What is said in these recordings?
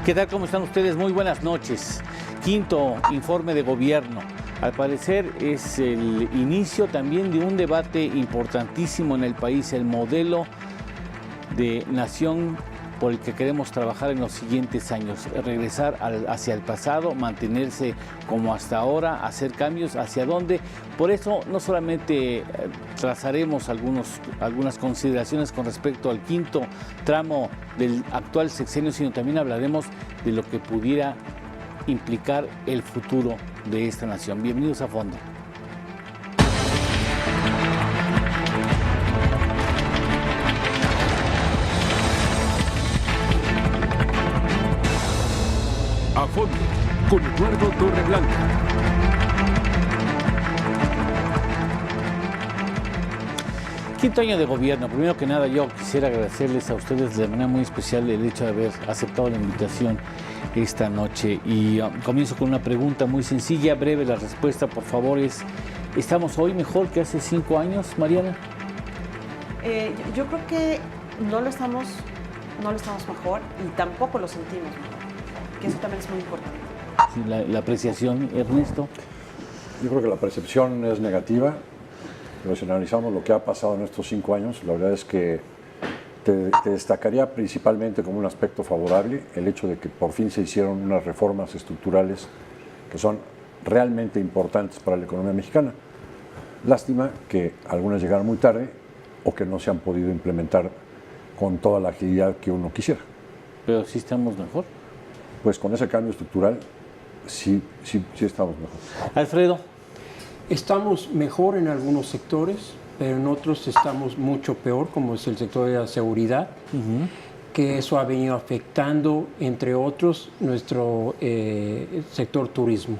¿Qué tal? ¿Cómo están ustedes? Muy buenas noches. Quinto informe de gobierno. Al parecer es el inicio también de un debate importantísimo en el país, el modelo de nación por el que queremos trabajar en los siguientes años, regresar hacia el pasado, mantenerse como hasta ahora, hacer cambios hacia dónde. Por eso no solamente trazaremos algunas consideraciones con respecto al quinto tramo del actual sexenio, sino también hablaremos de lo que pudiera implicar el futuro de esta nación. Bienvenidos a Fondo. A Fondo, con Eduardo Torreblanca. Quinto año de gobierno. Primero que nada, yo quisiera agradecerles a ustedes de manera muy especial el hecho de haber aceptado la invitación esta noche. Y comienzo con una pregunta muy sencilla, breve. La respuesta, por favor, es: ¿estamos hoy mejor que hace 5 años, Mariana? Yo creo que no lo estamos mejor y tampoco lo sentimos mejor, que eso también es muy importante. Sí, la apreciación, Ernesto. Yo creo que la percepción es negativa, pero si analizamos lo que ha pasado en estos 5 años, la verdad es que te destacaría principalmente como un aspecto favorable el hecho de que por fin se hicieron unas reformas estructurales que son realmente importantes para la economía mexicana. Lástima que algunas llegaron muy tarde o que no se han podido implementar con toda la agilidad que uno quisiera. Pero sí estamos mejor. Pues con ese cambio estructural sí estamos mejor. Alfredo. Estamos mejor en algunos sectores, pero en otros estamos mucho peor, como es el sector de la seguridad, que eso ha venido afectando, entre otros, nuestro sector turismo.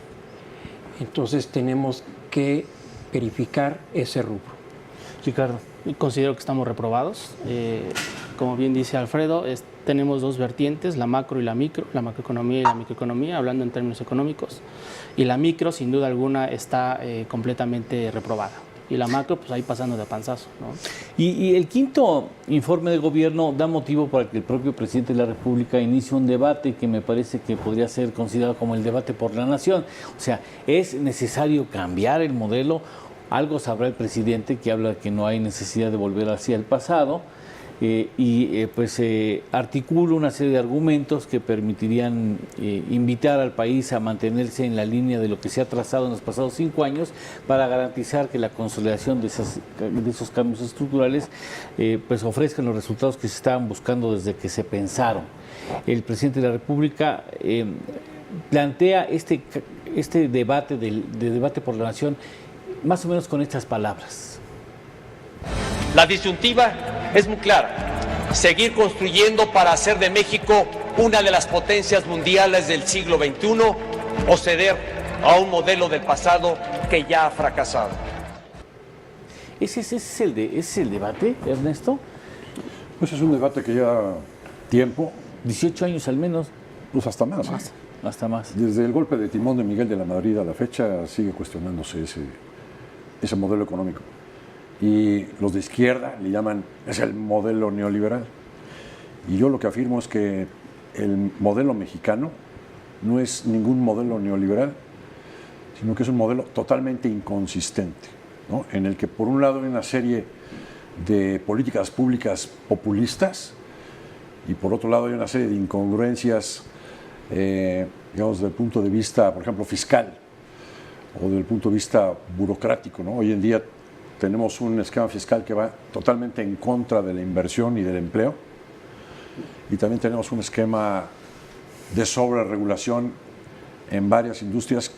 Entonces tenemos que verificar ese rubro. Ricardo. Considero que estamos reprobados. Como bien dice Alfredo, tenemos dos vertientes, la macro y la micro, la macroeconomía y la microeconomía, hablando en términos económicos. Y la micro, sin duda alguna, está completamente reprobada. Y la macro, pues ahí pasando de panzazo, ¿no? Y el quinto informe de gobierno da motivo para que el propio presidente de la República inicie un debate que me parece que podría ser considerado como el debate por la nación. O sea, ¿es necesario cambiar el modelo? Algo sabrá el presidente, que habla de que no hay necesidad de volver hacia el pasado, articula una serie de argumentos que permitirían invitar al país a mantenerse en la línea de lo que se ha trazado en los pasados 5 años para garantizar que la consolidación de esos cambios estructurales ofrezcan los resultados que se estaban buscando desde que se pensaron. El presidente de la República plantea este debate de debate por la nación más o menos con estas palabras. La disyuntiva es muy clara: seguir construyendo para hacer de México una de las potencias mundiales del siglo XXI o ceder a un modelo del pasado que ya ha fracasado. ¿Ese es el debate, Ernesto? Pues es un debate que lleva tiempo. 18 años al menos. Pues hasta más. Hasta más. Desde el golpe de timón de Miguel de la Madrid a la fecha sigue cuestionándose ese modelo económico. Y los de izquierda le llaman, es el modelo neoliberal. Y yo lo que afirmo es que el modelo mexicano no es ningún modelo neoliberal, sino que es un modelo totalmente inconsistente, ¿no? En el que por un lado hay una serie de políticas públicas populistas y por otro lado hay una serie de incongruencias, digamos, desde el punto de vista, por ejemplo, fiscal o desde el punto de vista burocrático, ¿no? Hoy en día tenemos un esquema fiscal que va totalmente en contra de la inversión y del empleo, y también tenemos un esquema de sobreregulación en varias industrias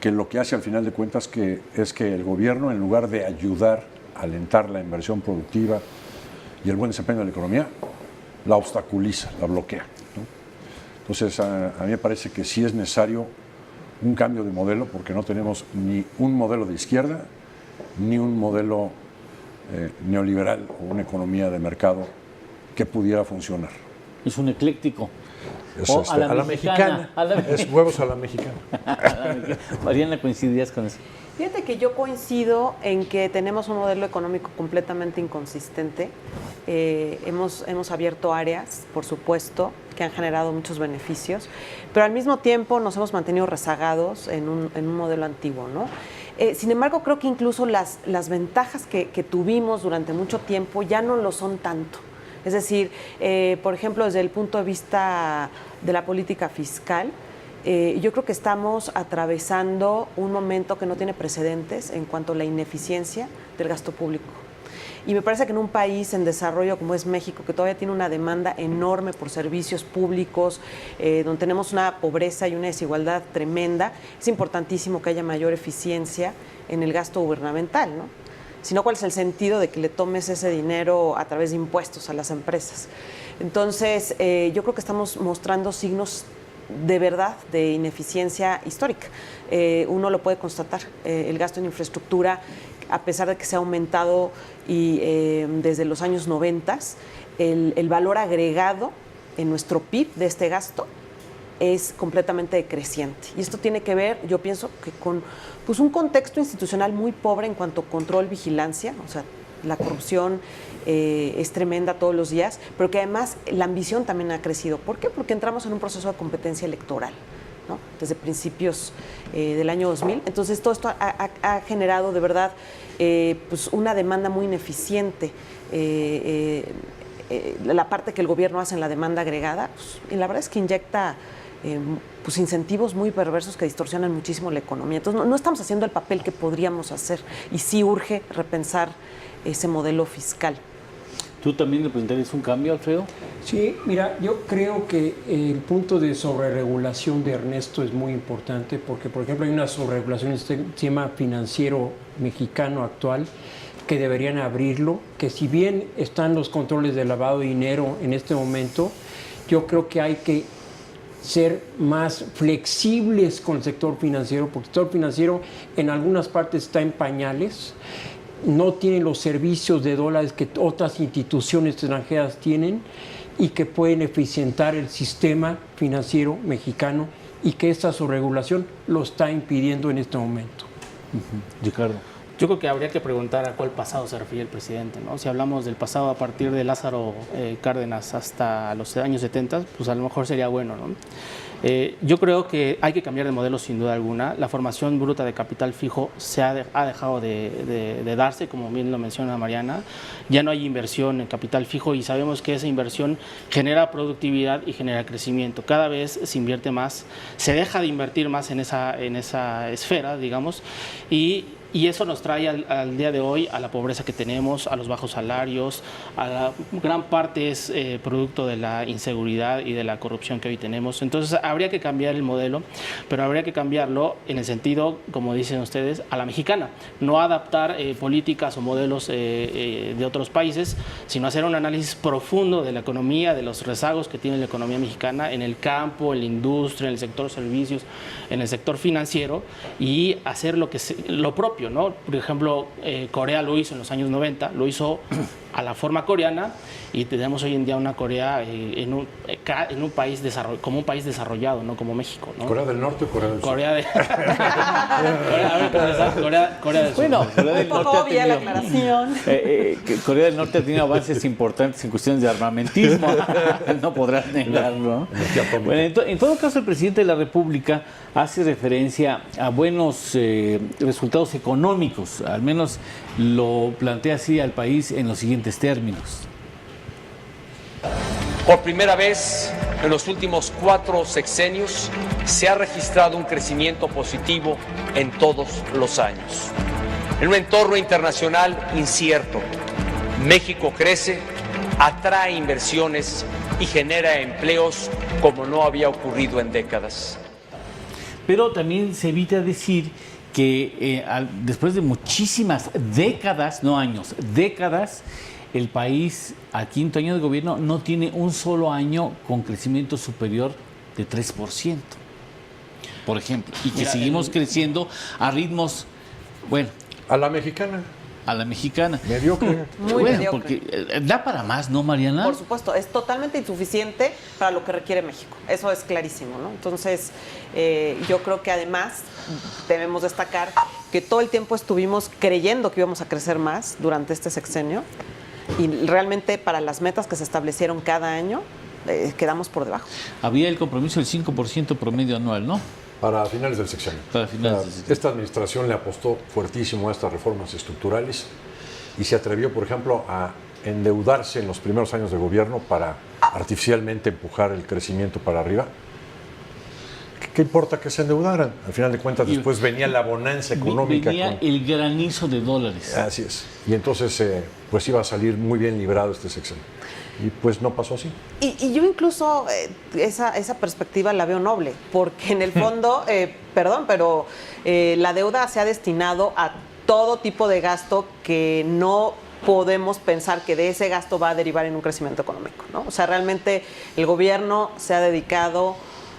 que lo que hace al final de cuentas es que el gobierno, en lugar de ayudar a alentar la inversión productiva y el buen desempeño de la economía, la obstaculiza, la bloquea, ¿no? Entonces a mí me parece que sí es necesario un cambio de modelo, porque no tenemos ni un modelo de izquierda ni un modelo neoliberal o una economía de mercado que pudiera funcionar. Es un ecléctico. Es, a la mexicana. Es huevos a la mexicana. Mariana, ¿coincidías con eso? Fíjate que yo coincido en que tenemos un modelo económico completamente inconsistente. Hemos abierto áreas, por supuesto, que han generado muchos beneficios, pero al mismo tiempo nos hemos mantenido rezagados en un modelo antiguo, ¿no? Sin embargo, creo que incluso las ventajas que tuvimos durante mucho tiempo ya no lo son tanto. Es decir, por ejemplo, desde el punto de vista de la política fiscal, yo creo que estamos atravesando un momento que no tiene precedentes en cuanto a la ineficiencia del gasto público. Y me parece que en un país en desarrollo como es México, que todavía tiene una demanda enorme por servicios públicos, donde tenemos una pobreza y una desigualdad tremenda, es importantísimo que haya mayor eficiencia en el gasto gubernamental, ¿no? Si no, ¿cuál es el sentido de que le tomes ese dinero a través de impuestos a las empresas? Entonces, yo creo que estamos mostrando signos de verdad de ineficiencia histórica. Uno lo puede constatar. El gasto en infraestructura, a pesar de que se ha aumentado y desde los años 90, el valor agregado en nuestro PIB de este gasto es completamente decreciente. Y esto tiene que ver, yo pienso, que con pues, un contexto institucional muy pobre en cuanto a control, vigilancia, o sea, la corrupción es tremenda todos los días, pero que además la ambición también ha crecido. ¿Por qué? Porque entramos en un proceso de competencia electoral, ¿no? Desde principios del año 2000. Entonces, todo esto ha generado de verdad pues una demanda muy ineficiente. La parte que el gobierno hace en la demanda agregada, pues, y la verdad es que inyecta pues incentivos muy perversos que distorsionan muchísimo la economía. Entonces, no estamos haciendo el papel que podríamos hacer y sí urge repensar ese modelo fiscal. ¿Tú también representarías un cambio, Alfredo? Sí, mira, yo creo que el punto de sobreregulación de Ernesto es muy importante porque, por ejemplo, hay una sobreregulación en el sistema financiero mexicano actual que deberían abrirlo, que si bien están los controles de lavado de dinero en este momento, yo creo que hay que ser más flexibles con el sector financiero, porque el sector financiero en algunas partes está en pañales, no tiene los servicios de dólares que otras instituciones extranjeras tienen y que pueden eficientar el sistema financiero mexicano y que esta sobreregulación lo está impidiendo en este momento. Ricardo. Yo creo que habría que preguntar a cuál pasado se refiere el presidente, ¿no? Si hablamos del pasado a partir de Lázaro Cárdenas hasta los años 70, pues a lo mejor sería bueno, ¿no? Yo creo que hay que cambiar de modelo sin duda alguna. La formación bruta de capital fijo ha dejado de darse, como bien lo menciona Mariana. Ya no hay inversión en capital fijo y sabemos que esa inversión genera productividad y genera crecimiento. Cada vez se invierte más, se deja de invertir más en esa esfera, digamos, y eso nos trae al día de hoy a la pobreza que tenemos, a los bajos salarios, gran parte es producto de la inseguridad y de la corrupción que hoy tenemos. Entonces habría que cambiar el modelo, pero habría que cambiarlo en el sentido, como dicen ustedes, a la mexicana. No adaptar políticas o modelos de otros países, sino hacer un análisis profundo de la economía, de los rezagos que tiene la economía mexicana en el campo, en la industria, en el sector servicios, en el sector financiero y hacer lo propio, ¿no? Por ejemplo, Corea lo hizo en los años 90, lo hizo a la forma coreana y tenemos hoy en día una Corea en un país como un país desarrollado, no como México, ¿no? ¿Corea del Norte o Corea del Sur? Corea del Sur. Bueno, Corea del Norte ha obvia la tenido, aclaración. Corea del Norte ha tenido avances importantes en cuestiones de armamentismo, no podrás negarlo. Bueno, en todo caso, el presidente de la República hace referencia a buenos resultados económicos, al menos lo plantea así al país en los siguientes términos. Por primera vez en los últimos 4 sexenios se ha registrado un crecimiento positivo en todos los años. En un entorno internacional incierto, México crece, atrae inversiones y genera empleos como no había ocurrido en décadas. Pero también se evita decir que después de muchísimas décadas, no años, décadas, el país al 5º año de gobierno no tiene un solo año con crecimiento superior de 3%, por ejemplo, y que seguimos creciendo a ritmos, bueno, A la mexicana. a la mexicana. Mediocre. Muy bueno, mediocre. porque da para más, ¿no, Mariana? Por supuesto, es totalmente insuficiente para lo que requiere México. Eso es clarísimo, ¿no? Entonces, yo creo que además debemos destacar que todo el tiempo estuvimos creyendo que íbamos a crecer más durante este sexenio y realmente para las metas que se establecieron cada año quedamos por debajo. Había el compromiso del 5% promedio anual, ¿no? Para finales del sexenio. Para finales del sexenio. Esta administración le apostó fuertísimo a estas reformas estructurales y se atrevió, por ejemplo, a endeudarse en los primeros años de gobierno para artificialmente empujar el crecimiento para arriba. ¿Qué importa que se endeudaran? Al final de cuentas, después venía la bonanza económica. Venía el granizo de dólares. Así es. Y entonces, pues iba a salir muy bien librado este sexenio. Y pues no pasó así. Y yo incluso esa perspectiva la veo noble, porque en el fondo, pero la deuda se ha destinado a todo tipo de gasto que no podemos pensar que de ese gasto va a derivar en un crecimiento económico, ¿no? O sea, realmente el gobierno se ha dedicado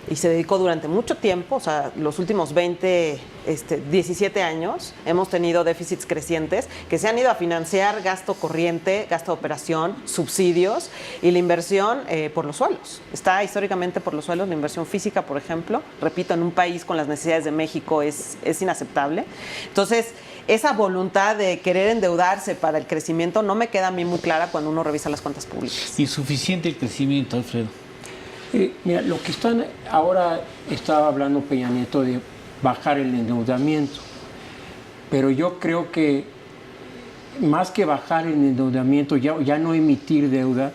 y se dedicó durante mucho tiempo, o sea, los últimos 17 años, hemos tenido déficits crecientes que se han ido a financiar gasto corriente, gasto de operación, subsidios y la inversión por los suelos. Está históricamente por los suelos, la inversión física, por ejemplo, repito, en un país con las necesidades de México es inaceptable. Entonces, esa voluntad de querer endeudarse para el crecimiento no me queda a mí muy clara cuando uno revisa las cuentas públicas. Insuficiente el crecimiento, Alfredo. Mira, lo que están ahora, estaba hablando Peña Nieto de bajar el endeudamiento, pero yo creo que más que bajar el endeudamiento, ya no emitir deuda,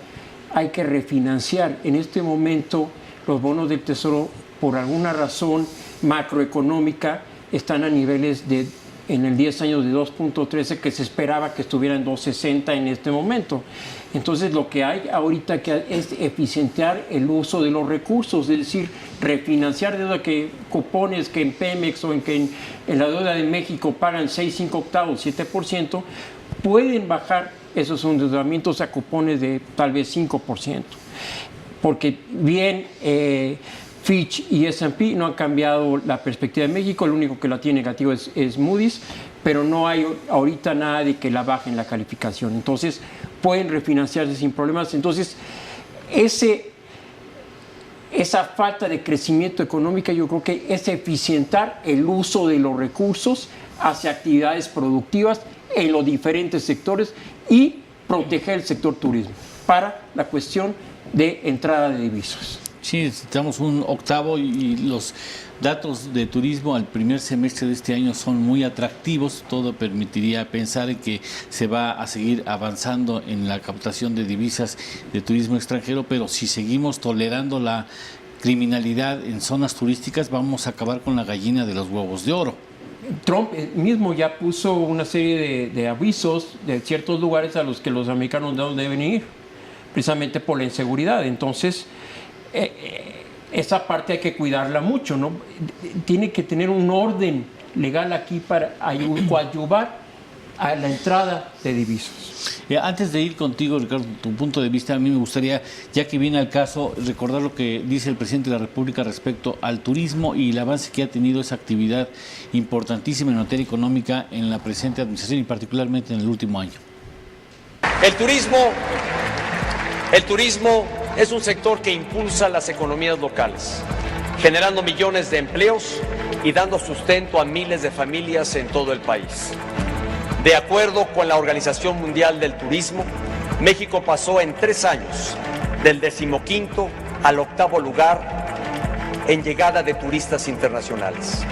hay que refinanciar. En este momento los bonos del Tesoro, por alguna razón macroeconómica, están a niveles en el 10 años de 2.13, que se esperaba que estuviera en 2.60 en este momento. Entonces lo que hay ahorita es eficientar el uso de los recursos, es decir, refinanciar deuda que cupones que en Pemex o en la deuda de México pagan 6, 5 octavos, 7%, pueden bajar esos endeudamientos a cupones de tal vez 5%. Porque bien Fitch y S&P no han cambiado la perspectiva de México, el único que la tiene negativo es Moody's, pero no hay ahorita nada de que la bajen la calificación. Entonces, pueden refinanciarse sin problemas. Entonces, esa falta de crecimiento económico, yo creo que es eficientar el uso de los recursos hacia actividades productivas en los diferentes sectores y proteger el sector turismo para la cuestión de entrada de divisas. Sí, necesitamos un octavo y los datos de turismo al primer semestre de este año son muy atractivos. Todo permitiría pensar en que se va a seguir avanzando en la captación de divisas de turismo extranjero, pero si seguimos tolerando la criminalidad en zonas turísticas, vamos a acabar con la gallina de los huevos de oro. Trump mismo ya puso una serie de avisos de ciertos lugares a los que los americanos no deben ir, precisamente por la inseguridad. Entonces, esa parte hay que cuidarla mucho, ¿no? Tiene que tener un orden legal aquí para coadyuvar a la entrada de divisas. Antes de ir contigo, Ricardo, tu punto de vista, a mí me gustaría, ya que viene al caso, recordar lo que dice el presidente de la República respecto al turismo y el avance que ha tenido esa actividad importantísima en materia económica en la presente administración y particularmente en el último año. El turismo es un sector que impulsa las economías locales, generando millones de empleos y dando sustento a miles de familias en todo el país. De acuerdo con la Organización Mundial del Turismo, México pasó en 3 años del 15º al 8º lugar en llegada de turistas internacionales.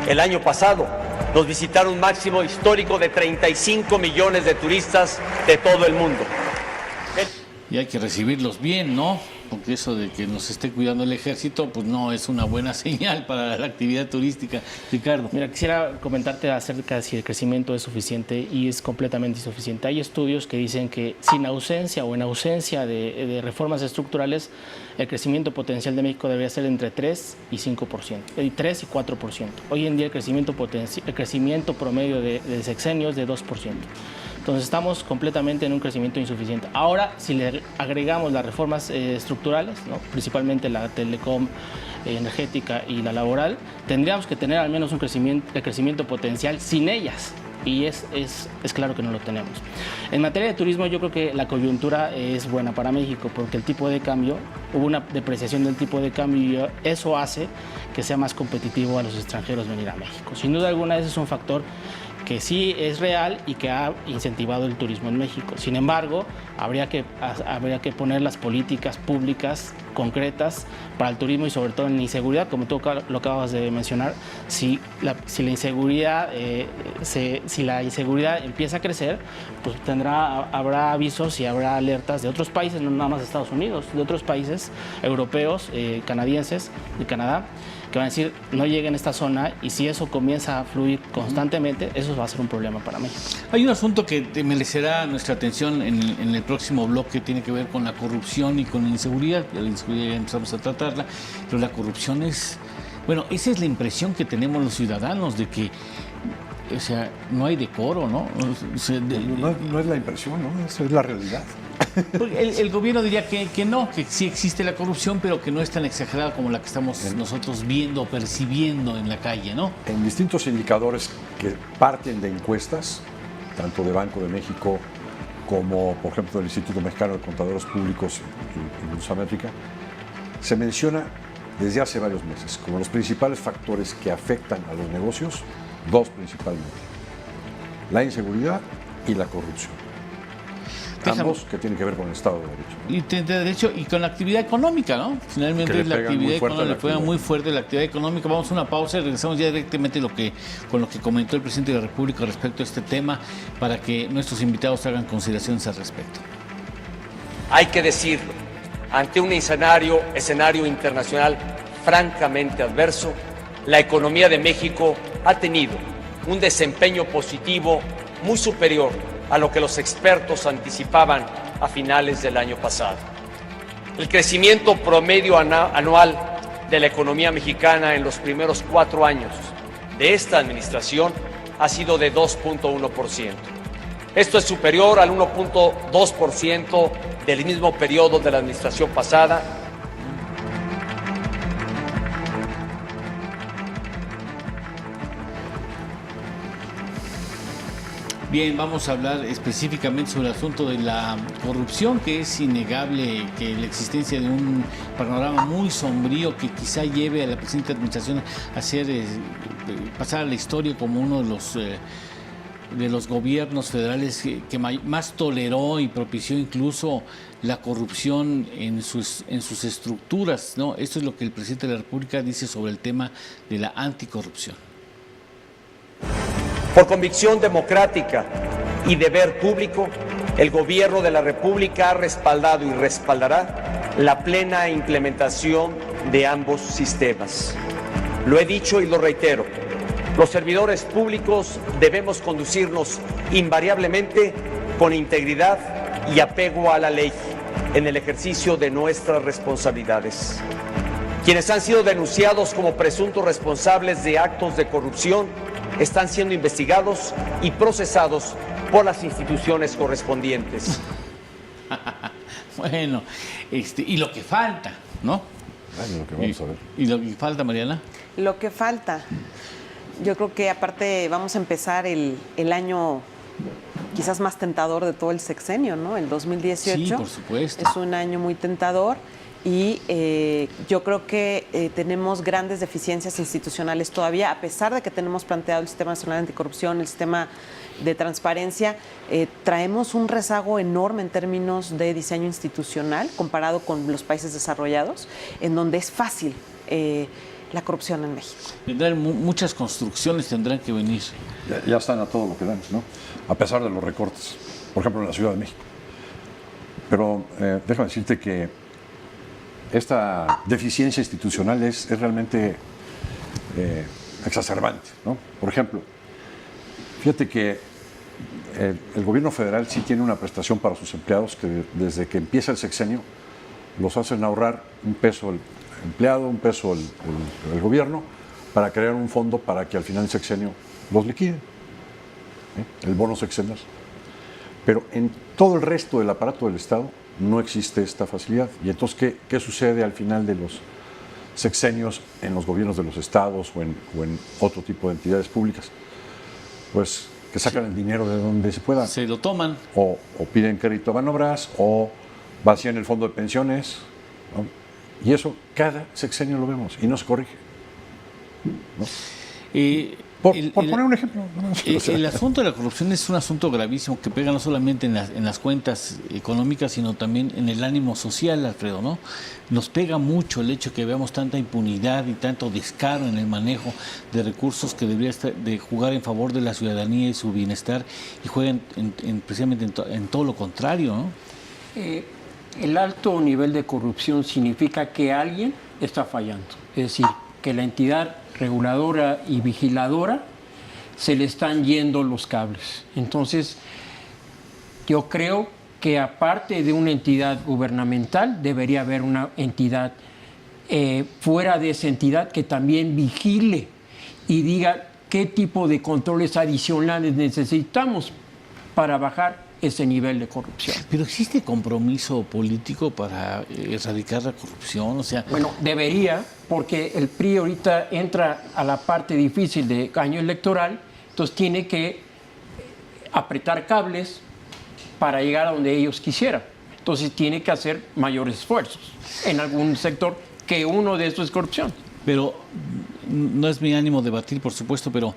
El año pasado nos visitaron un máximo histórico de 35 millones de turistas de todo el mundo. Y hay que recibirlos bien, ¿no? Porque eso de que nos esté cuidando el ejército, pues no es una buena señal para la actividad turística. Ricardo. Mira, quisiera comentarte acerca de si el crecimiento es suficiente y es completamente insuficiente. Hay estudios que dicen que sin ausencia o en ausencia de reformas estructurales, el crecimiento potencial de México debería ser entre 3 y 5%, 3 y 4%. Hoy en día el crecimiento promedio de sexenio es de 2%. Entonces estamos completamente en un crecimiento insuficiente. Ahora, si le agregamos las reformas estructurales, ¿no? Principalmente la telecom, energética y la laboral, tendríamos que tener al menos el crecimiento potencial sin ellas. Y es claro que no lo tenemos. En materia de turismo, yo creo que la coyuntura es buena para México porque el tipo de cambio, hubo una depreciación del tipo de cambio y eso hace que sea más competitivo a los extranjeros venir a México. Sin duda alguna, ese es un factor que sí es real y que ha incentivado el turismo en México. Sin embargo, habría que poner las políticas públicas concretas para el turismo y sobre todo en la inseguridad, como tú lo acabas de mencionar. Si la inseguridad empieza a crecer, pues habrá avisos y habrá alertas de otros países, no nada más de Estados Unidos, de otros países europeos, canadienses, de Canadá, que van a decir no lleguen a esta zona, y si eso comienza a fluir constantemente, eso va a ser un problema para México. Hay un asunto que merecerá nuestra atención en el próximo bloque, tiene que ver con la corrupción y con la inseguridad. La inseguridad ya empezamos a tratarla, pero la corrupción es... Bueno, esa es la impresión que tenemos los ciudadanos de que, o sea, no hay decoro, ¿no? O sea, no es la impresión, ¿no? Esa es la realidad. El gobierno diría que no, que sí existe la corrupción, pero que no es tan exagerada como la que estamos nosotros viendo, percibiendo en la calle, ¿no? En distintos indicadores que parten de encuestas, tanto de Banco de México como, por ejemplo, del Instituto Mexicano de Contadores Públicos y Bursamétrica, se menciona desde hace varios meses como los principales factores que afectan a los negocios, dos principalmente: la inseguridad y la corrupción. Ambos que tienen que ver con el Estado de Derecho, ¿no? Y de derecho y con la actividad económica, ¿no? Finalmente es la actividad económica, le pega muy fuerte la actividad económica. Vamos a una pausa y regresamos ya directamente con lo que comentó el presidente de la República respecto a este tema, para que nuestros invitados hagan consideraciones al respecto. Hay que decirlo, ante un escenario internacional francamente adverso, la economía de México ha tenido un desempeño positivo muy superior a lo que los expertos anticipaban a finales del año pasado. El crecimiento promedio anual de la economía mexicana en los primeros 4 años de esta administración ha sido de 2.1%. Esto es superior al 1.2% del mismo periodo de la administración pasada. Bien, vamos a hablar específicamente sobre el asunto de la corrupción, que es innegable que la existencia de un panorama muy sombrío que quizá lleve a la presente administración a pasar a la historia como uno de los gobiernos federales que más toleró y propició incluso la corrupción en sus estructuras, ¿no? Esto es lo que el presidente de la República dice sobre el tema de la anticorrupción. Por convicción democrática y deber público, el Gobierno de la República ha respaldado y respaldará la plena implementación de ambos sistemas. Lo he dicho y lo reitero, los servidores públicos debemos conducirnos invariablemente con integridad y apego a la ley en el ejercicio de nuestras responsabilidades. Quienes han sido denunciados como presuntos responsables de actos de corrupción están siendo investigados y procesados por las instituciones correspondientes. Bueno, y lo que falta, ¿no? Ay, lo que vamos a ver. ¿Y lo que falta, Mariana? Lo que falta, yo creo que aparte vamos a empezar el año quizás más tentador de todo el sexenio, ¿no? El 2018. Sí, por supuesto. Es un año muy tentador. Y yo creo que tenemos grandes deficiencias institucionales todavía, a pesar de que tenemos planteado el Sistema Nacional Anticorrupción, el sistema de transparencia, traemos un rezago enorme en términos de diseño institucional comparado con los países desarrollados, en donde es fácil la corrupción en México. Muchas construcciones tendrán que venir. Ya están a todo lo que dan, ¿no? A pesar de los recortes, por ejemplo en la Ciudad de México. Pero déjame decirte que esta deficiencia institucional es realmente exacerbante, ¿no? Por ejemplo, fíjate que el gobierno federal sí tiene una prestación para sus empleados que desde que empieza el sexenio los hacen ahorrar $1 el empleado, $1 el gobierno, para crear un fondo para que al final del sexenio los liquiden, el bono sexenal. Pero en todo el resto del aparato del Estado no existe esta facilidad. Y entonces, ¿qué sucede al final de los sexenios en los gobiernos de los estados o en otro tipo de entidades públicas? Pues que sacan el dinero de donde se pueda. Se lo toman. O piden crédito a Banobras, o vacían el fondo de pensiones, ¿no? Y eso cada sexenio lo vemos y no se corrige, ¿no? Por poner un ejemplo. El asunto de la corrupción es un asunto gravísimo que pega no solamente en las cuentas económicas, sino también en el ánimo social, Alfredo, ¿no? Nos pega mucho el hecho que veamos tanta impunidad y tanto descaro en el manejo de recursos que debería de jugar en favor de la ciudadanía y su bienestar, y juegan precisamente en todo lo contrario, ¿no? El alto nivel de corrupción significa que alguien está fallando. Es decir, que la entidad reguladora y vigiladora se le están yendo los cables. Entonces, yo creo que aparte de una entidad gubernamental, debería haber una entidad fuera de esa entidad que también vigile y diga qué tipo de controles adicionales necesitamos para bajar ese nivel de corrupción. Pero ¿existe compromiso político para erradicar la corrupción? O sea, bueno, debería, porque el PRI ahorita entra a la parte difícil de año electoral, entonces tiene que apretar cables para llegar a donde ellos quisieran. Entonces tiene que hacer mayores esfuerzos en algún sector, que uno de estos es corrupción. Pero no es mi ánimo debatir, por supuesto, pero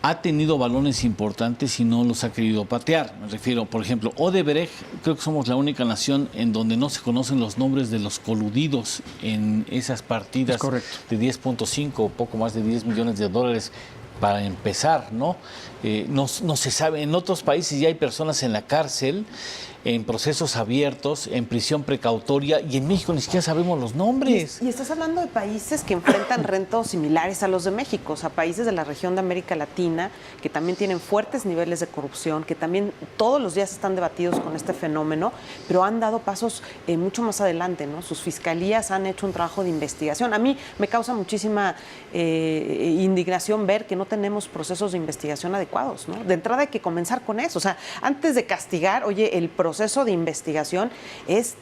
ha tenido balones importantes y no los ha querido patear. Me refiero, por ejemplo, Odebrecht, creo que somos la única nación en donde no se conocen los nombres de los coludidos en esas partidas de 10.5 o poco más de 10 millones de dólares para empezar, ¿no? No se sabe. En otros países ya hay personas en la cárcel, en procesos abiertos, en prisión precautoria, y en México ni siquiera sabemos los nombres. Y estás hablando de países que enfrentan retos similares a los de México, o sea, países de la región de América Latina que también tienen fuertes niveles de corrupción, que también todos los días están debatidos con este fenómeno, pero han dado pasos mucho más adelante, ¿no? Sus fiscalías han hecho un trabajo de investigación. A mí me causa muchísima indignación ver que no tenemos procesos de investigación adecuados, ¿no? De entrada hay que comenzar con eso, o sea, antes de castigar, oye, el proceso de investigación es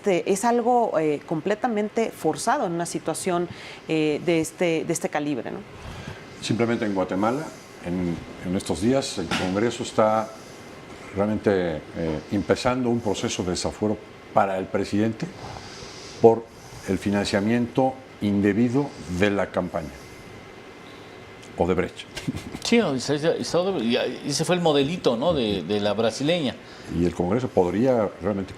algo completamente forzado en una situación de este calibre, ¿no? Simplemente en Guatemala, en estos días, el Congreso está realmente empezando un proceso de desafuero para el presidente por el financiamiento indebido de la campaña. Odebrecht. Sí, ese fue el modelito, ¿no? de la brasileña. Y el Congreso podría realmente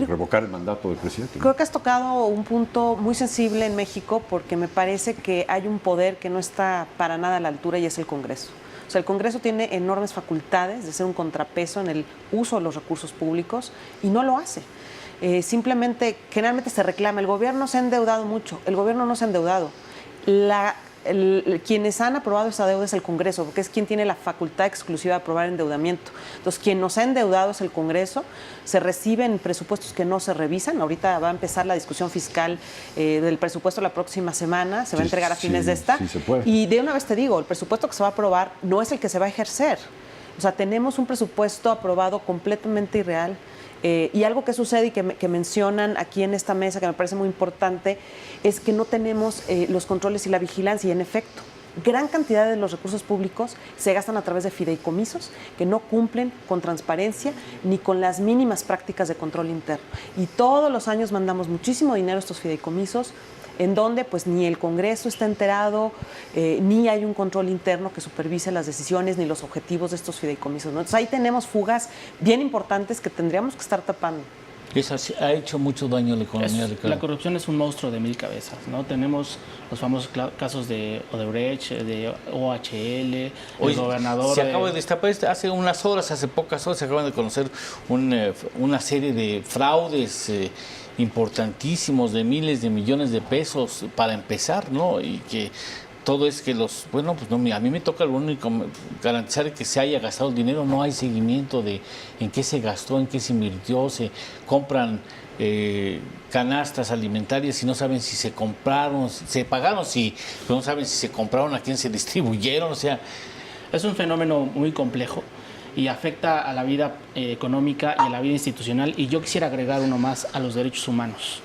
revocar el mandato del presidente, ¿no? Creo que has tocado un punto muy sensible en México, porque me parece que hay un poder que no está para nada a la altura, y es el Congreso. O sea, el Congreso tiene enormes facultades de ser un contrapeso en el uso de los recursos públicos y no lo hace. Simplemente, generalmente se reclama, el gobierno se ha endeudado mucho. El gobierno no se ha endeudado. Quienes han aprobado esa deuda es el Congreso, porque es quien tiene la facultad exclusiva de aprobar endeudamiento. Entonces, quien nos ha endeudado es el Congreso. Se reciben presupuestos que no se revisan. Ahorita va a empezar la discusión fiscal del presupuesto la próxima semana. Se va a entregar a fines de esta. Sí se puede. Y de una vez te digo, el presupuesto que se va a aprobar no es el que se va a ejercer. O sea, tenemos un presupuesto aprobado completamente irreal. Y algo que sucede y que mencionan aquí en esta mesa, que me parece muy importante, es que no tenemos los controles y la vigilancia. Y en efecto, gran cantidad de los recursos públicos se gastan a través de fideicomisos que no cumplen con transparencia ni con las mínimas prácticas de control interno. Y todos los años mandamos muchísimo dinero a estos fideicomisos, en donde pues ni el Congreso está enterado, ni hay un control interno que supervise las decisiones ni los objetivos de estos fideicomisos, ¿no? Entonces ahí tenemos fugas bien importantes que tendríamos que estar tapando. Eso ha hecho mucho daño a la economía. La corrupción es un monstruo de 1000 cabezas, ¿no? Tenemos los famosos casos de Odebrecht, de OHL, el gobernador. Se acaba de destapar hace unas horas, hace pocas horas, se acaban de conocer una serie de fraudes importantísimos de miles de millones de pesos para empezar, ¿no? Y que todo es que a mí me toca lo único garantizar que se haya gastado el dinero, no hay seguimiento de en qué se gastó, en qué se invirtió, se compran canastas alimentarias y no saben si se compraron, se pagaron, sí, pero no saben si se compraron, a quién se distribuyeron, o sea. Es un fenómeno muy complejo y afecta a la vida económica y a la vida institucional, y yo quisiera agregar uno más, a los derechos humanos,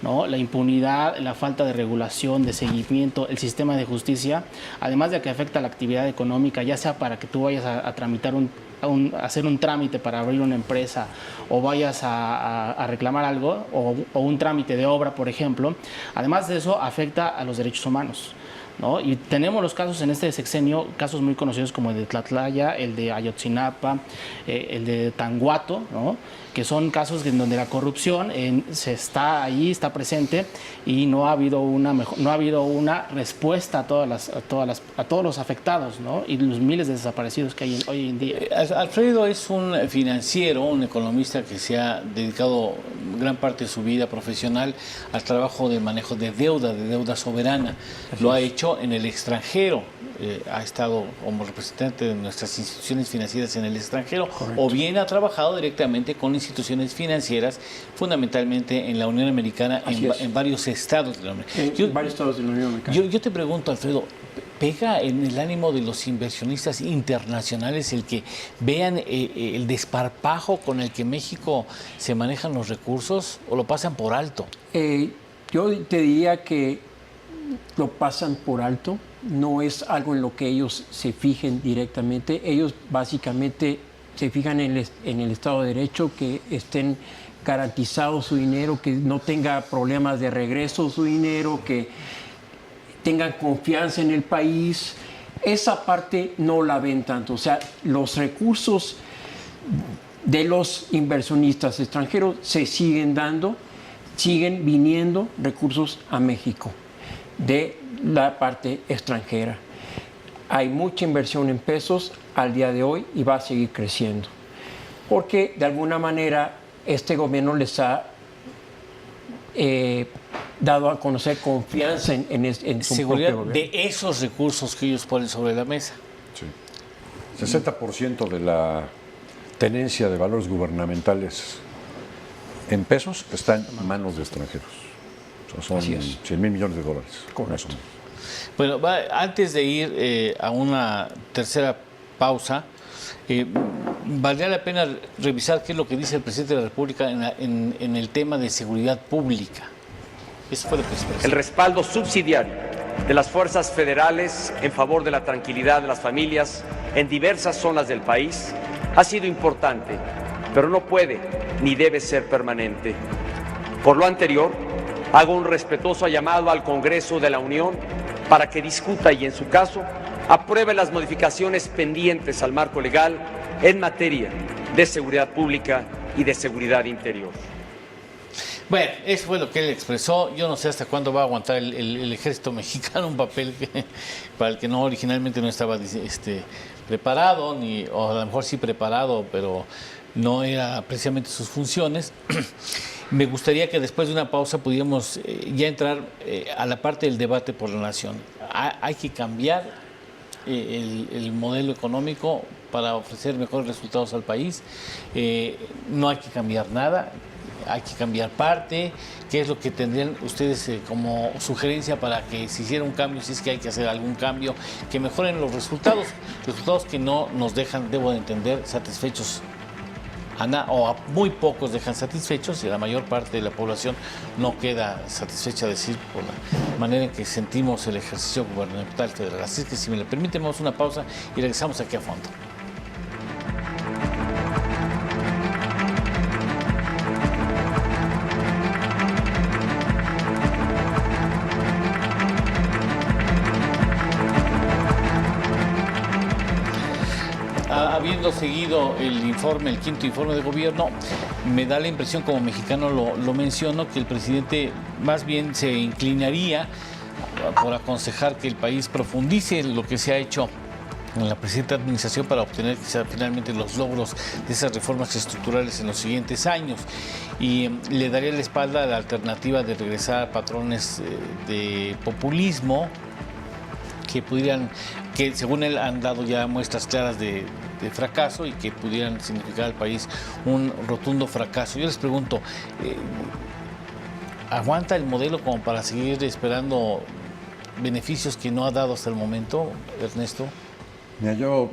¿no? La impunidad, la falta de regulación, de seguimiento, el sistema de justicia, además de que afecta a la actividad económica, ya sea para que tú vayas a tramitar hacer un trámite para abrir una empresa, o vayas a reclamar algo, o un trámite de obra, por ejemplo. Además de eso, afecta a los derechos humanos, ¿no? Y tenemos los casos en este sexenio, casos muy conocidos como el de Tlatlaya, el de Ayotzinapa, el de Tanguato, ¿no? Que son casos en donde la corrupción se está ahí, está presente y no ha habido una respuesta a todos los afectados, ¿no? Y los miles de desaparecidos que hay hoy en día. Alfredo es un financiero, un economista que se ha dedicado gran parte de su vida profesional al trabajo de manejo de deuda soberana. Lo ha hecho en el extranjero. Ha estado como representante de nuestras instituciones financieras en el extranjero. Correcto. O bien ha trabajado directamente con instituciones financieras, fundamentalmente en la Unión Americana, en varios estados de la Unión Americana. Varios estados de la Unión Americana. Yo te pregunto, Alfredo, ¿pega en el ánimo de los inversionistas internacionales el que vean el desparpajo con el que México se manejan los recursos o lo pasan por alto? Yo te diría que lo pasan por alto. No es algo en lo que ellos se fijen directamente. Ellos básicamente se fijan en el Estado de Derecho, que estén garantizado su dinero, que no tenga problemas de regreso su dinero, que tengan confianza en el país. Esa parte no la ven tanto. O sea, los recursos de los inversionistas extranjeros se siguen dando, siguen viniendo recursos a México de la parte extranjera. Hay mucha inversión en pesos al día de hoy y va a seguir creciendo, porque de alguna manera este gobierno les ha dado a conocer confianza en su seguridad propio gobierno. De esos recursos que ellos ponen sobre la mesa. Sí. 60% de la tenencia de valores gubernamentales en pesos está en manos de extranjeros. O sea, son 100,000 millones de dólares. Correcto. Bueno, antes de ir a una tercera pausa, valdría la pena revisar qué es lo que dice el presidente de la República en el tema de seguridad pública. Eso fue lo que expresó. El respaldo subsidiario de las fuerzas federales en favor de la tranquilidad de las familias en diversas zonas del país ha sido importante, pero no puede ni debe ser permanente. Por lo anterior, hago un respetuoso llamado al Congreso de la Unión para que discuta y, en su caso, apruebe las modificaciones pendientes al marco legal en materia de seguridad pública y de seguridad interior. Bueno, eso fue lo que él expresó. Yo no sé hasta cuándo va a aguantar el ejército mexicano un papel para el que no originalmente no estaba preparado, o a lo mejor sí preparado, pero no era precisamente sus funciones. Me gustaría que después de una pausa pudiéramos ya entrar a la parte del debate por la nación. Hay que cambiar el modelo económico para ofrecer mejores resultados al país. No hay que cambiar nada, hay que cambiar parte. ¿Qué es lo que tendrían ustedes como sugerencia para que se hiciera un cambio, si es que hay que hacer algún cambio, que mejoren los resultados que no nos dejan, debo de entender, satisfechos? O a muy pocos dejan satisfechos y la mayor parte de la población no queda satisfecha, decir, por la manera en que sentimos el ejercicio gubernamental federal. Así es que, si me lo permiten, vamos a una pausa y regresamos aquí a fondo. Habiendo seguido el quinto informe de gobierno, me da la impresión, como mexicano lo menciono, que el presidente más bien se inclinaría por aconsejar que el país profundice lo que se ha hecho en la presente administración para obtener quizá finalmente los logros de esas reformas estructurales en los siguientes años, y le daría la espalda a la alternativa de regresar a patrones de populismo que según él han dado ya muestras claras de fracaso y que pudieran significar al país un rotundo fracaso. Yo les pregunto, ¿aguanta el modelo como para seguir esperando beneficios que no ha dado hasta el momento, Ernesto? Mira, yo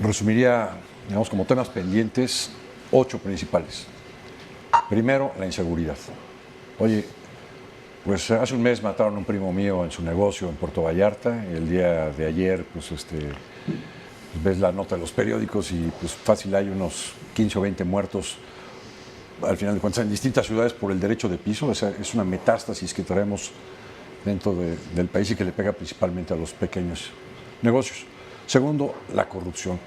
resumiría, digamos, como temas pendientes, 8 principales. Primero, la inseguridad. Oye, pues hace un mes mataron a un primo mío en su negocio en Puerto Vallarta, y el día de ayer, pues ves la nota de los periódicos y pues fácil hay unos 15 o 20 muertos, al final de cuentas, en distintas ciudades por el derecho de piso. Esa es una metástasis que traemos dentro del país y que le pega principalmente a los pequeños negocios. Segundo, la corrupción.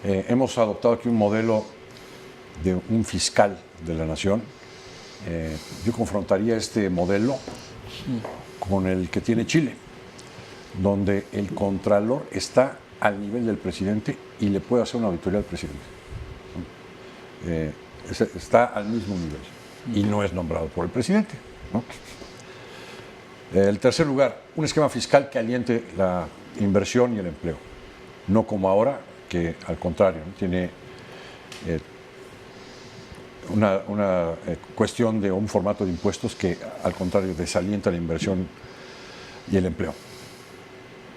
Hemos adoptado aquí un modelo de un fiscal de la nación. Yo confrontaría este modelo con el que tiene Chile, donde el contralor está al nivel del presidente y le puede hacer una auditoría al presidente. Está al mismo nivel y no es nombrado por el presidente, ¿no? El tercer lugar, un esquema fiscal que aliente la inversión y el empleo, no como ahora, que al contrario, ¿no? Tiene una cuestión de un formato de impuestos que al contrario desalienta la inversión y el empleo.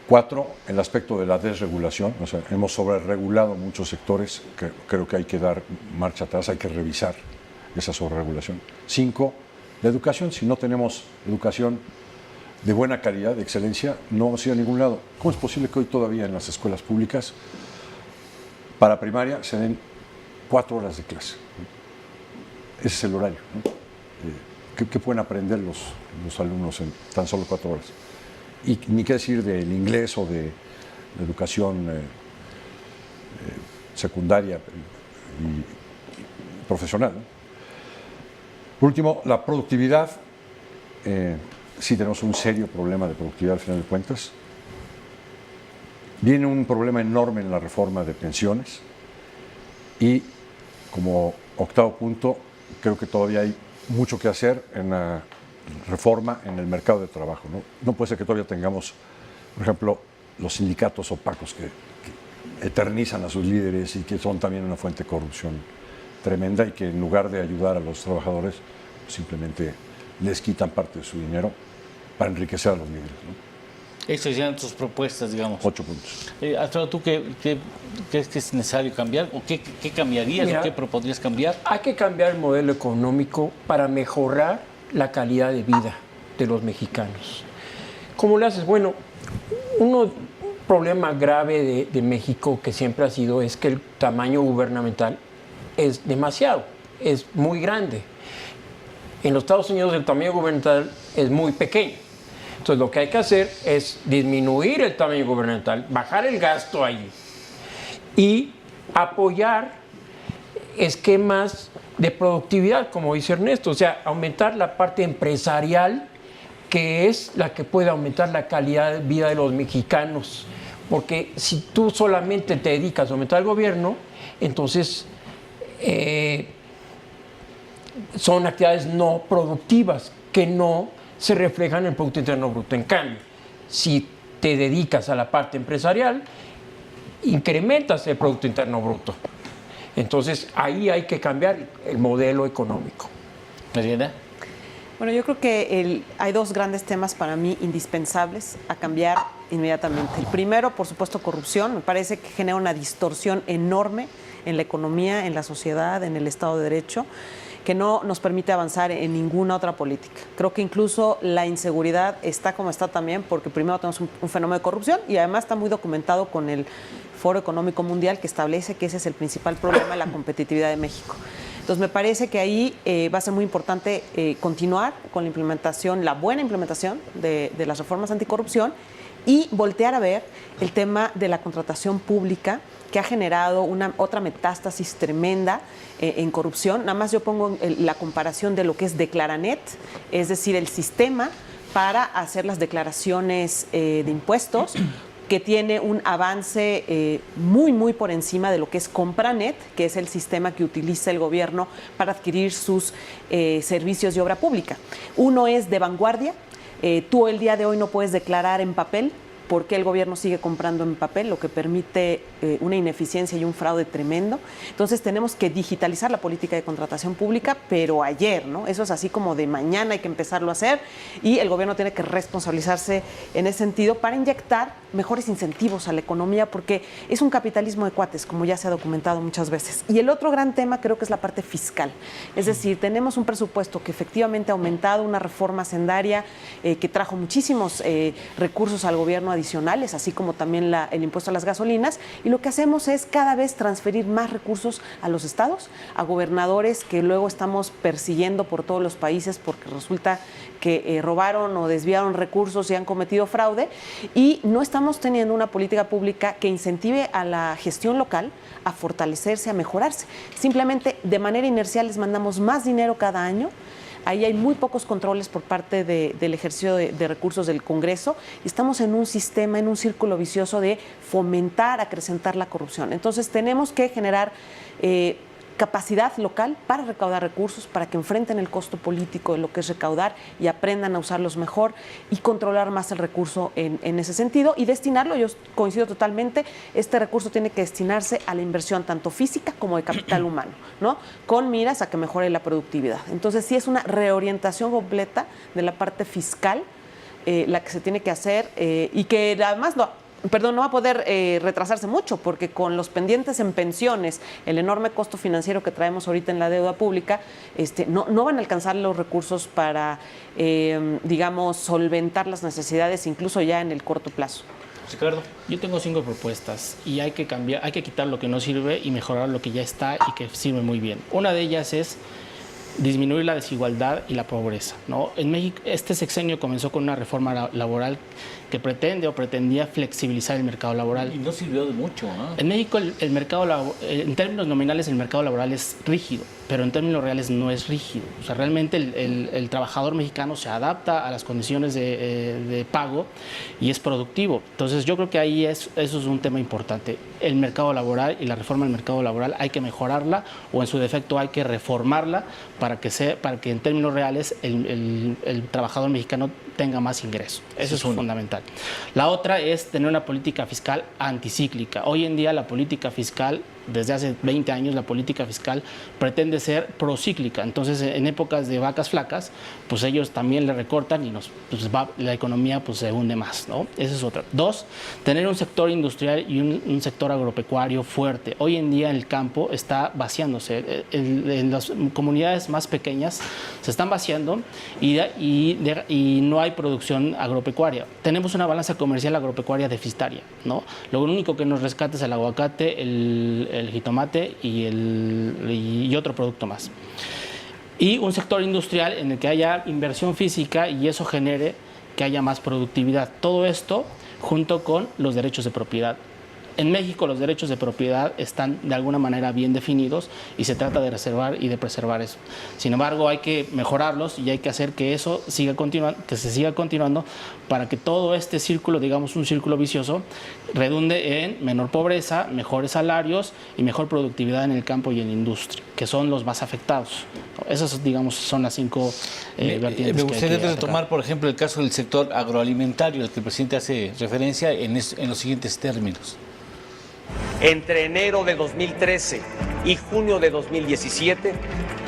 4, el aspecto de la desregulación, o sea, hemos sobreregulado muchos sectores, que creo que hay que dar marcha atrás, hay que revisar esa sobreregulación. 5, la educación, si no tenemos educación de buena calidad, de excelencia, no vamos a ir a ningún lado. ¿Cómo es posible que hoy todavía en las escuelas públicas, para primaria, se den 4 horas de clase? Ese es el horario, ¿no? ¿Qué pueden aprender los alumnos en tan solo 4 horas? Y ni qué decir del inglés o de la educación secundaria y profesional, ¿no? Por último, la productividad. Sí tenemos un serio problema de productividad al final de cuentas. Viene un problema enorme en la reforma de pensiones y, como octavo punto, creo que todavía hay mucho que hacer en la reforma en el mercado de trabajo, ¿no? No puede ser que todavía tengamos, por ejemplo, los sindicatos opacos que eternizan a sus líderes y que son también una fuente de corrupción tremenda y que en lugar de ayudar a los trabajadores simplemente les quitan parte de su dinero para enriquecer a los líderes, ¿no? Estas serían tus propuestas, digamos. 8 puntos. Alfredo, ¿tú qué crees que es necesario cambiar? ¿O qué cambiarías? Mira, ¿O qué propondrías cambiar? Hay que cambiar el modelo económico para mejorar la calidad de vida de los mexicanos. ¿Cómo lo haces? Bueno, un problema grave de México que siempre ha sido es que el tamaño gubernamental es demasiado, es muy grande. En los Estados Unidos el tamaño gubernamental es muy pequeño. Entonces lo que hay que hacer es disminuir el tamaño gubernamental, bajar el gasto ahí y apoyar esquemas de productividad, como dice Ernesto, o sea, aumentar la parte empresarial, que es la que puede aumentar la calidad de vida de los mexicanos. Porque si tú solamente te dedicas a aumentar el gobierno, entonces son actividades no productivas que no se reflejan en el Producto Interno Bruto. En cambio, si te dedicas a la parte empresarial, incrementas el Producto Interno Bruto. Entonces, ahí hay que cambiar el modelo económico. Mariana. Bueno, yo creo que hay 2 grandes temas para mí indispensables a cambiar inmediatamente. El primero, por supuesto, corrupción. Me parece que genera una distorsión enorme en la economía, en la sociedad, en el Estado de Derecho, que no nos permite avanzar en ninguna otra política. Creo que incluso la inseguridad está como está también, porque primero tenemos un fenómeno de corrupción y además está muy documentado con el Foro Económico Mundial, que establece que ese es el principal problema de la competitividad de México. Entonces me parece que ahí va a ser muy importante continuar con la implementación, la buena implementación de las reformas anticorrupción y voltear a ver el tema de la contratación pública, que ha generado otra metástasis tremenda en corrupción. Nada más yo pongo la comparación de lo que es Declaranet, es decir, el sistema para hacer las declaraciones de impuestos, que tiene un avance muy por encima de lo que es Compranet, que es el sistema que utiliza el gobierno para adquirir sus servicios de obra pública. Uno es de vanguardia. Tú el día de hoy no puedes declarar en papel, porque el gobierno sigue comprando en papel, lo que permite una ineficiencia y un fraude tremendo. Entonces tenemos que digitalizar la política de contratación pública, pero ayer, ¿no? Eso es así como de mañana hay que empezarlo a hacer y el gobierno tiene que responsabilizarse en ese sentido para inyectar mejores incentivos a la economía, porque es un capitalismo de cuates, como ya se ha documentado muchas veces. Y el otro gran tema creo que es la parte fiscal. Es decir, tenemos un presupuesto que efectivamente ha aumentado, una reforma hacendaria que trajo muchísimos recursos al gobierno adicionales, así como también el impuesto a las gasolinas, y lo que hacemos es cada vez transferir más recursos a los estados, a gobernadores que luego estamos persiguiendo por todos los países porque resulta que robaron o desviaron recursos y han cometido fraude, y no estamos teniendo una política pública que incentive a la gestión local a fortalecerse, a mejorarse. Simplemente de manera inercial les mandamos más dinero cada año. Ahí hay muy pocos controles por parte del ejercicio de recursos del Congreso y estamos en un sistema, en un círculo vicioso de fomentar, acrecentar la corrupción. Entonces tenemos que generar capacidad local para recaudar recursos, para que enfrenten el costo político de lo que es recaudar y aprendan a usarlos mejor y controlar más el recurso en ese sentido y destinarlo. Yo coincido totalmente, este recurso tiene que destinarse a la inversión tanto física como de capital humano, ¿no? Con miras a que mejore la productividad. Entonces sí es una reorientación completa de la parte fiscal la que se tiene que hacer y que además no va a poder retrasarse mucho, porque con los pendientes en pensiones, el enorme costo financiero que traemos ahorita en la deuda pública, no van a alcanzar los recursos para, digamos, solventar las necesidades, incluso ya en el corto plazo. Ricardo. Yo tengo 5 propuestas y hay que cambiar, hay que quitar lo que no sirve y mejorar lo que ya está y que sirve muy bien. Una de ellas es disminuir la desigualdad y la pobreza, ¿no? En México, este sexenio comenzó con una reforma laboral que pretendía flexibilizar el mercado laboral. Y no sirvió de mucho, ¿eh? En México el mercado en términos nominales el mercado laboral es rígido, pero en términos reales no es rígido. O sea, realmente el trabajador mexicano se adapta a las condiciones de pago y es productivo. Entonces yo creo que ahí eso es un tema importante. El mercado laboral y la reforma del mercado laboral hay que mejorarla o en su defecto hay que reformarla para que en términos reales el trabajador mexicano tenga más ingresos. Eso es fundamental. La otra es tener una política fiscal anticíclica. Hoy en día la política fiscal, desde hace 20 años, la política fiscal pretende ser procíclica. Entonces, en épocas de vacas flacas, pues ellos también le recortan y la economía pues, se hunde más, ¿no? Esa es otra. 2, tener un sector industrial y un sector agropecuario fuerte. Hoy en día el campo está vaciándose. En las comunidades más pequeñas se están vaciando y no hay producción agropecuaria. Tenemos una balanza comercial agropecuaria deficitaria, ¿no? Lo único que nos rescata es el aguacate, el jitomate y otro producto más. Y un sector industrial en el que haya inversión física y eso genere que haya más productividad. Todo esto junto con los derechos de propiedad. En México los derechos de propiedad están de alguna manera bien definidos y se trata de reservar y de preservar eso. Sin embargo, hay que mejorarlos y hay que hacer que eso se siga continuando para que todo este círculo, digamos un círculo vicioso, redunde en menor pobreza, mejores salarios y mejor productividad en el campo y en la industria, que son los más afectados. Esas, digamos, son las 5 vertientes. Me gustaría retomar, por ejemplo, el caso del sector agroalimentario, al que el presidente hace referencia en los siguientes términos. Entre enero de 2013 y junio de 2017,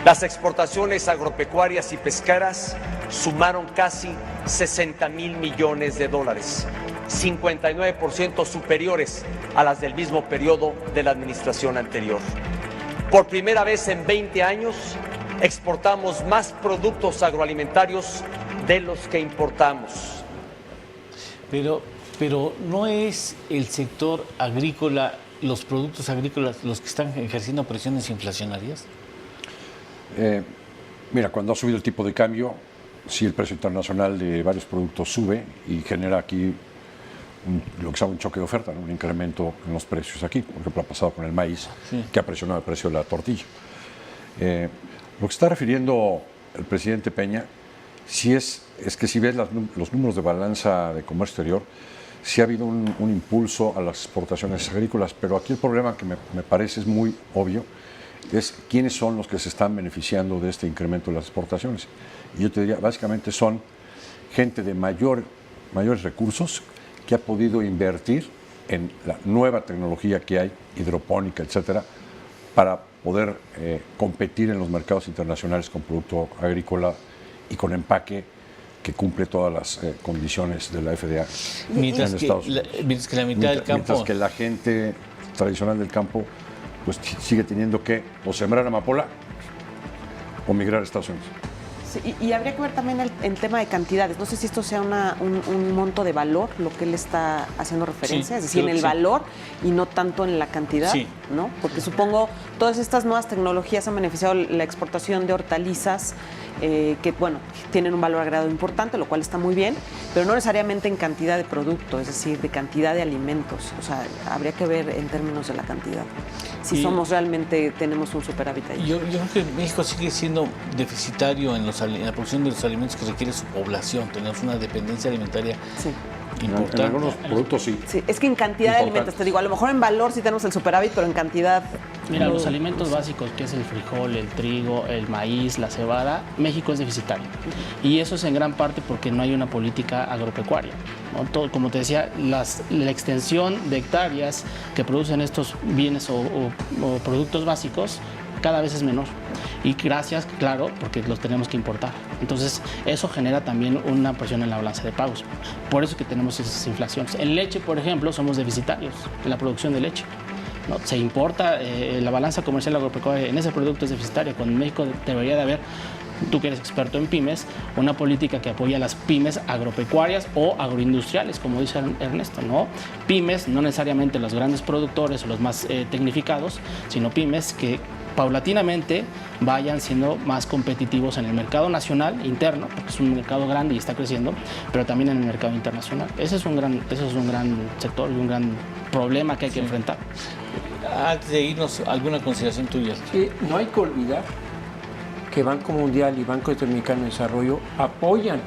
las exportaciones agropecuarias y pesqueras sumaron casi 60,000 millones de dólares, 59% superiores a las del mismo periodo de la administración anterior. Por primera vez en 20 años, exportamos más productos agroalimentarios de los que importamos. Pero ¿no es el sector agrícola, los productos agrícolas, los que están ejerciendo presiones inflacionarias? Mira, cuando ha subido el tipo de cambio, sí el precio internacional de varios productos sube y genera aquí lo que se llama un choque de oferta, ¿no? Un incremento en los precios aquí. Por ejemplo, ha pasado con el maíz, sí, que ha presionado el precio de la tortilla. Lo que está refiriendo el presidente Peña, sí es que si ves los números de balanza de comercio exterior, sí ha habido un impulso a las exportaciones agrícolas, pero aquí el problema que me parece es muy obvio, es quiénes son los que se están beneficiando de este incremento de las exportaciones. Y yo te diría, básicamente son gente de mayores recursos que ha podido invertir en la nueva tecnología que hay, hidropónica, etcétera, para poder competir en los mercados internacionales con producto agrícola y con empaque que cumple todas las condiciones de la FDA. Mientras que la mitad del campo... Mientras que la gente tradicional del campo pues sigue teniendo que o sembrar amapola o migrar a Estados Unidos. Sí, y habría que ver también el tema de cantidades. No sé si esto sea un monto de valor, lo que él está haciendo referencia, Sí, es decir, en creo el que sí. valor y no tanto en la cantidad, Sí. ¿no? Porque supongo todas estas nuevas tecnologías han beneficiado la exportación de hortalizas que, bueno, tienen un valor agregado importante, lo cual está muy bien, pero no necesariamente en cantidad de producto, es decir, de cantidad de alimentos. O sea, habría que ver en términos de la cantidad. Si Y- realmente tenemos un superávit ahí. Yo creo que México sigue siendo deficitario en la producción de los alimentos que requiere su población. Tenemos una dependencia alimentaria Sí. En importante. algunos productos sí. Sí, es que en cantidad de Importante. alimentos, te digo, a lo mejor en valor sí tenemos el superávit, pero en cantidad. Mira, no. los alimentos básicos, que es el frijol, el trigo, el maíz, la cebada, México es deficitario. Y eso es en gran parte porque no hay una política agropecuaria, ¿no? Todo, como te decía, la extensión de hectáreas que producen estos bienes o productos básicos cada vez es menor. Y gracias, claro, porque los tenemos que importar. Entonces, eso genera también una presión en la balanza de pagos. Por eso que tenemos esas inflaciones. En leche, por ejemplo, somos deficitarios en la producción de leche, ¿no? Se importa, la balanza comercial agropecuaria en ese producto es deficitaria, cuando en México debería de haber, tú que eres experto en pymes, una política que apoya a las pymes agropecuarias o agroindustriales, como dice Ernesto, ¿no? Pymes, no necesariamente los grandes productores o los más tecnificados, sino pymes que paulatinamente vayan siendo más competitivos en el mercado nacional interno, porque es un mercado grande y está creciendo, pero también en el mercado internacional. Ese es un gran sector y un gran problema que hay que enfrentar. Antes de irnos, ¿alguna consideración tuya? Sí, no hay que olvidar que Banco Mundial y Banco Interamericano de Desarrollo apoyan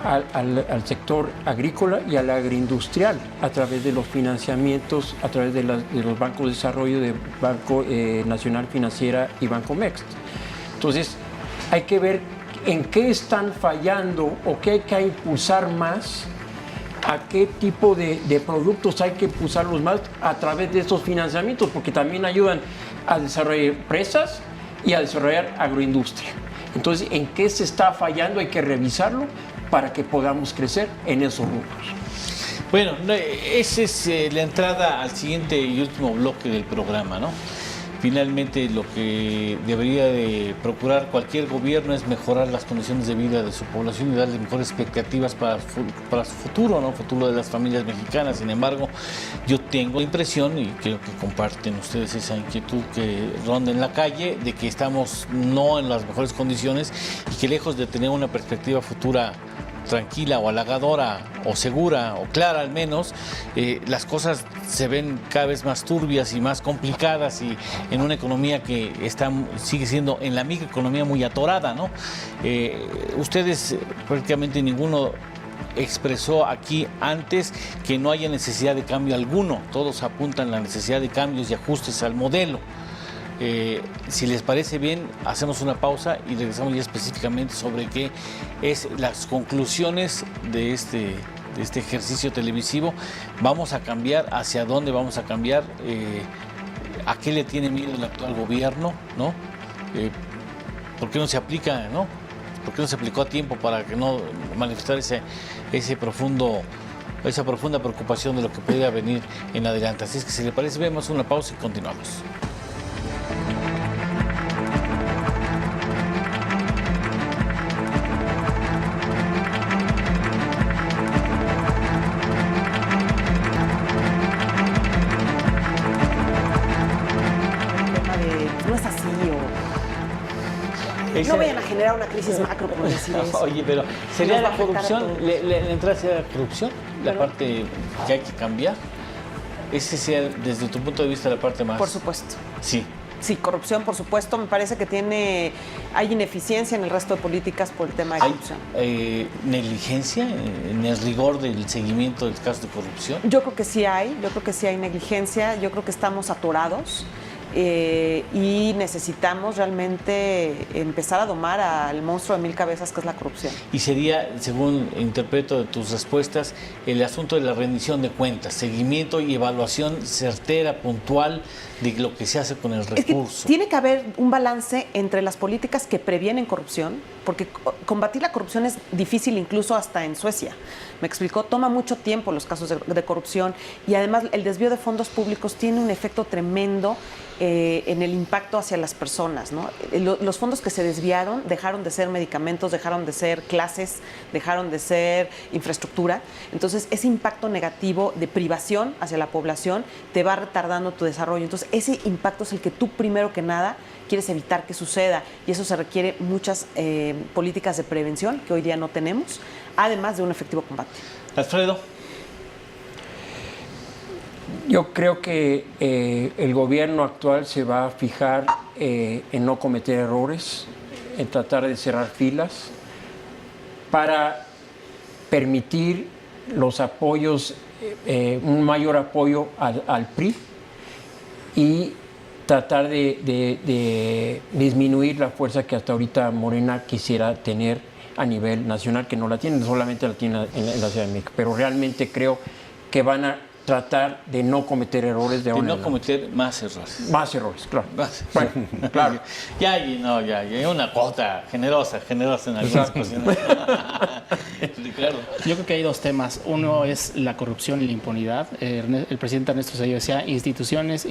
al sector agrícola y al agroindustrial a través de los financiamientos, a través de los bancos de desarrollo de Banco Nacional Financiera y Banco Mext. Entonces, hay que ver en qué están fallando o qué hay que impulsar más, a qué tipo de productos hay que impulsarlos más a través de estos financiamientos, porque también ayudan a desarrollar empresas y a desarrollar agroindustria. Entonces, ¿en qué se está fallando? Hay que revisarlo para que podamos crecer en esos rubros. Bueno, esa es la entrada al siguiente y último bloque del programa, ¿no? Finalmente, lo que debería de procurar cualquier gobierno es mejorar las condiciones de vida de su población y darle mejores expectativas para su futuro, ¿no? Futuro de las familias mexicanas. Sin embargo, yo tengo la impresión, y creo que comparten ustedes esa inquietud que ronda en la calle, de que estamos no en las mejores condiciones y que lejos de tener una perspectiva futura tranquila o halagadora o segura o clara al menos, las cosas se ven cada vez más turbias y más complicadas y en una economía que sigue siendo en la microeconomía muy atorada, ¿no? Ustedes prácticamente ninguno expresó aquí antes que no haya necesidad de cambio alguno, todos apuntan la necesidad de cambios y ajustes al modelo. Si les parece bien, hacemos una pausa y regresamos ya específicamente sobre qué es las conclusiones de este ejercicio televisivo. Vamos a cambiar, hacia dónde vamos a cambiar, a qué le tiene miedo el actual gobierno, ¿no? ¿Por qué no se aplica, ¿no? ¿Por qué no se aplicó a tiempo para que no manifestar esa profunda preocupación de lo que podría venir en adelante? Así es que si le parece, vemos una pausa y continuamos. No vayan a generar una crisis macro por decir eso. Oye, pero ¿sería Nos va la a afectar a corrupción? todos. ¿La entrada sería la corrupción? ¿La ¿Pero? parte que hay que cambiar? ¿Ese sea, desde tu punto de vista, la parte más...? Por supuesto. Sí. Sí, corrupción, por supuesto. Me parece que hay ineficiencia en el resto de políticas por el tema de ¿Hay corrupción. negligencia en el rigor del seguimiento del caso de corrupción? Yo creo que sí hay negligencia, yo creo que estamos atorados y necesitamos realmente empezar a domar al monstruo de mil cabezas que es la corrupción. Y sería, según interpreto de tus respuestas, el asunto de la rendición de cuentas, seguimiento y evaluación certera, puntual de lo que se hace con el Es que recurso. tiene que haber un balance entre las políticas que previenen corrupción porque combatir la corrupción es difícil incluso hasta en Suecia. Me explicó, toma mucho tiempo los casos de corrupción y además el desvío de fondos públicos tiene un efecto tremendo en el impacto hacia las personas, ¿no? Los fondos que se desviaron dejaron de ser medicamentos, dejaron de ser clases, dejaron de ser infraestructura. Entonces, ese impacto negativo de privación hacia la población te va retardando tu desarrollo. Entonces, ese impacto es el que tú, primero que nada, quieres evitar que suceda. Y eso se requiere muchas políticas de prevención que hoy día no tenemos, además de un efectivo combate. Alfredo. Yo creo que el gobierno actual se va a fijar en no cometer errores, en tratar de cerrar filas, para permitir los apoyos, un mayor apoyo al PRI y tratar de disminuir la fuerza que hasta ahorita Morena quisiera tener a nivel nacional, que no la tiene, solamente la tiene en la Ciudad de México. Pero realmente creo que van a tratar de no cometer errores de no cometer más errores. Más errores, claro. Más. Bueno, claro. Ya hay una cuota generosa en algunas ocasiones. Claro. Yo creo que hay dos temas. Uno es la corrupción y la impunidad. El presidente Ernesto Zedillo decía instituciones.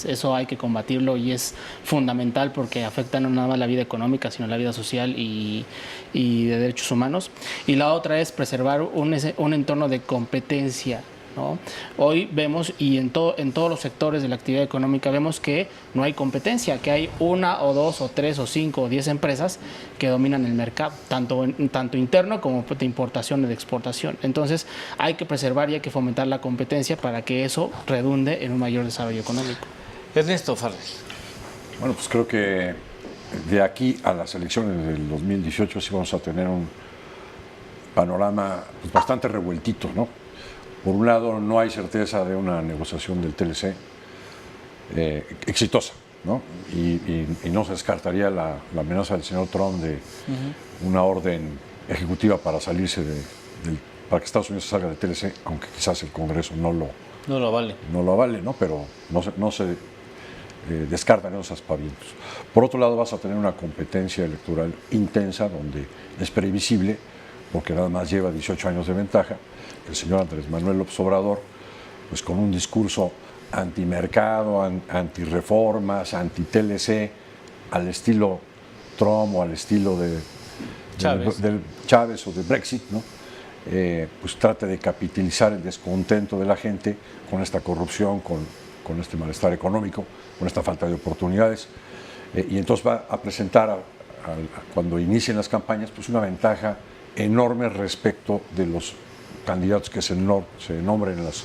Eso hay que combatirlo y es fundamental porque afecta no nada más la vida económica, sino la vida social y de derechos humanos. Y la otra es preservar un entorno de competencia, ¿no? Hoy vemos, y en todos los sectores de la actividad económica vemos que no hay competencia, que hay una o dos o tres o cinco o 10 empresas que dominan el mercado, tanto interno como de importación y de exportación. Entonces hay que preservar y hay que fomentar la competencia para que eso redunde en un mayor desarrollo económico. Ernesto Farrell. Bueno, pues creo que de aquí a las elecciones del 2018 sí vamos a tener un panorama pues, bastante revueltito, ¿no? Por un lado, no hay certeza de una negociación del TLC exitosa, ¿no? Y no se descartaría la amenaza del señor Trump de una orden ejecutiva para salirse para que Estados Unidos salga del TLC, aunque quizás el Congreso no lo avale, ¿no? Pero no se descartan esos aspavientos. Por otro lado, vas a tener una competencia electoral intensa donde es previsible, porque nada más lleva 18 años de ventaja, el señor Andrés Manuel López Obrador, pues con un discurso antimercado, antirreformas, anti-TLC, al estilo Trump o al estilo de Chávez o de Brexit, ¿no? Pues trata de capitalizar el descontento de la gente con esta corrupción, con este malestar económico, con esta falta de oportunidades, y entonces va a presentar cuando inicien las campañas pues una ventaja enorme respecto de los candidatos que se nombren en las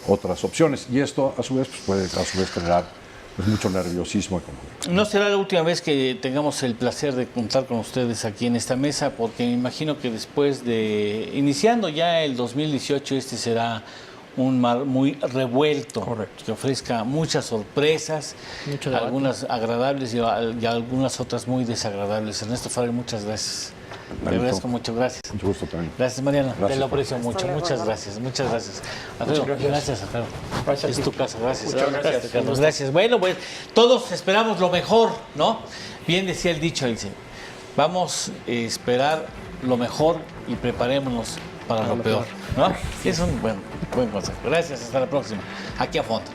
otras opciones, y esto a su vez pues puede generar pues mucho nerviosismo económico. No será la última vez que tengamos el placer de contar con ustedes aquí en esta mesa, porque me imagino que después de iniciando ya el 2018 este será un mar muy revuelto. Correcto. Que ofrezca muchas sorpresas, algunas agradables y algunas otras muy desagradables. Ernesto Farrell, muchas gracias. Te agradezco mucho, gracias. Mucho gusto también. Gracias, Mariana. Gracias, te lo aprecio mucho. Muchas gracias. Alfredo, gracias, Alfredo. Gracias. Es tu casa, gracias. Muchas gracias. Carlos, gracias. Bueno, pues todos esperamos lo mejor, ¿no? Bien decía el dicho, dice, vamos a esperar lo mejor y preparémonos para lo peor, ¿no? Y es un buen consejo. Gracias, hasta la próxima. Aquí a fondo.